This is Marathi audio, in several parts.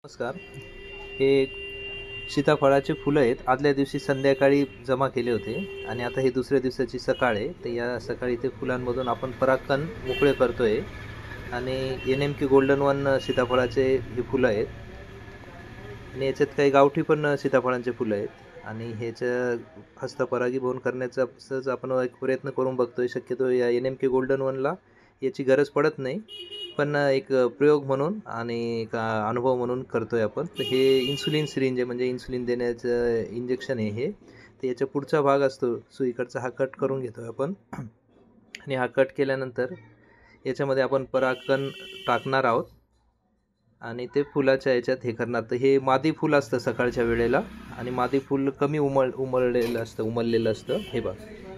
नमस्कार. हे सीताफळाचे फुलं आहेत. आदल्या दिवशी संध्याकाळी जमा केले होते आणि आता हे दुसऱ्या दिवसाची सकाळ आहे. तर या सकाळी ते फुलांमधून आपण परागकण मोकळे करतोय आणि हे नेमके गोल्डन वन सीताफळाचे हे फुलं आहेत आणि याच्यात काही गावठी पण सीताफळांचे फुलं आहेत आणि ह्याचं हस्तपरागी भवन करण्याचा सहज आपण एक प्रयत्न करून बघतोय. शक्यतो या NMK गोल्डन वनला याची गरज पडत नाही, पण एक प्रयोग म्हणून आणि एक अनुभव म्हणून करतोय आपण. तर हे इन्सुलिन सिरिंज आहे, म्हणजे इन्सुलिन देण्याचं इंजेक्शन आहे हे. तर याचा पुढचा भाग असतो सुईकडचा, हा कट करून घेतोय आपण आणि हा कट केल्यानंतर याच्यामध्ये आपण परागकण टाकणार आहोत आणि ते फुलाच्या याच्यात हे करणार. तर हे मादी फुल असतं सकाळच्या वेळेला आणि मादी फुल कमी उमललेलं असतं. हे बघ,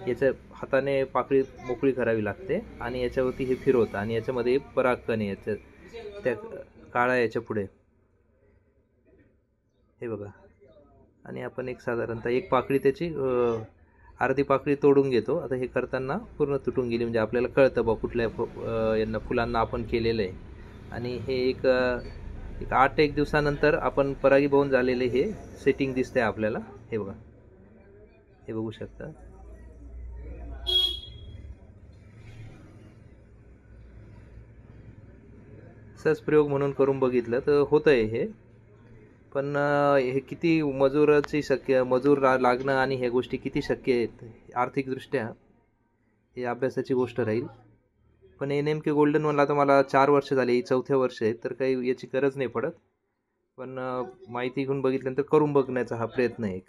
याच्या हाताने पाकळी मोकळी करावी लागते आणि याच्यावरती हे फिरवतं आणि याच्यामध्ये परागकण आहे याच्या त्या काळा याच्या पुढे, हे बघा. आणि आपण एक साधारणतः एक पाकळी त्याची अर्धी पाकळी तोडून घेतो. आता हे करताना पूर्ण तुटून गेली म्हणजे आपल्याला कळतं बा कुठल्या यांना फुलांना आपण केलेलं आहे. आणि हे एक 8 दिवसानंतर आपण परागीभवन झालेले हे सेटिंग दिसतंय आपल्याला. हे बघा, हे बघू शकता. सहज प्रयोग म्हणून करून बघितलं तर होतंय हे. पण हे किती मजूर लागणं आणि ह्या गोष्टी किती शक्य आहेत आर्थिकदृष्ट्या, हे अभ्यासाची गोष्ट राहील. पण हे नेमके गोल्डन वनला आता मला 4 वर्ष झाली, 4थं वर्ष आहे, तर काही याची गरज नाही पडत. पण माहिती घेऊन बघितल्यानंतर करून बघण्याचा हा प्रयत्न आहे.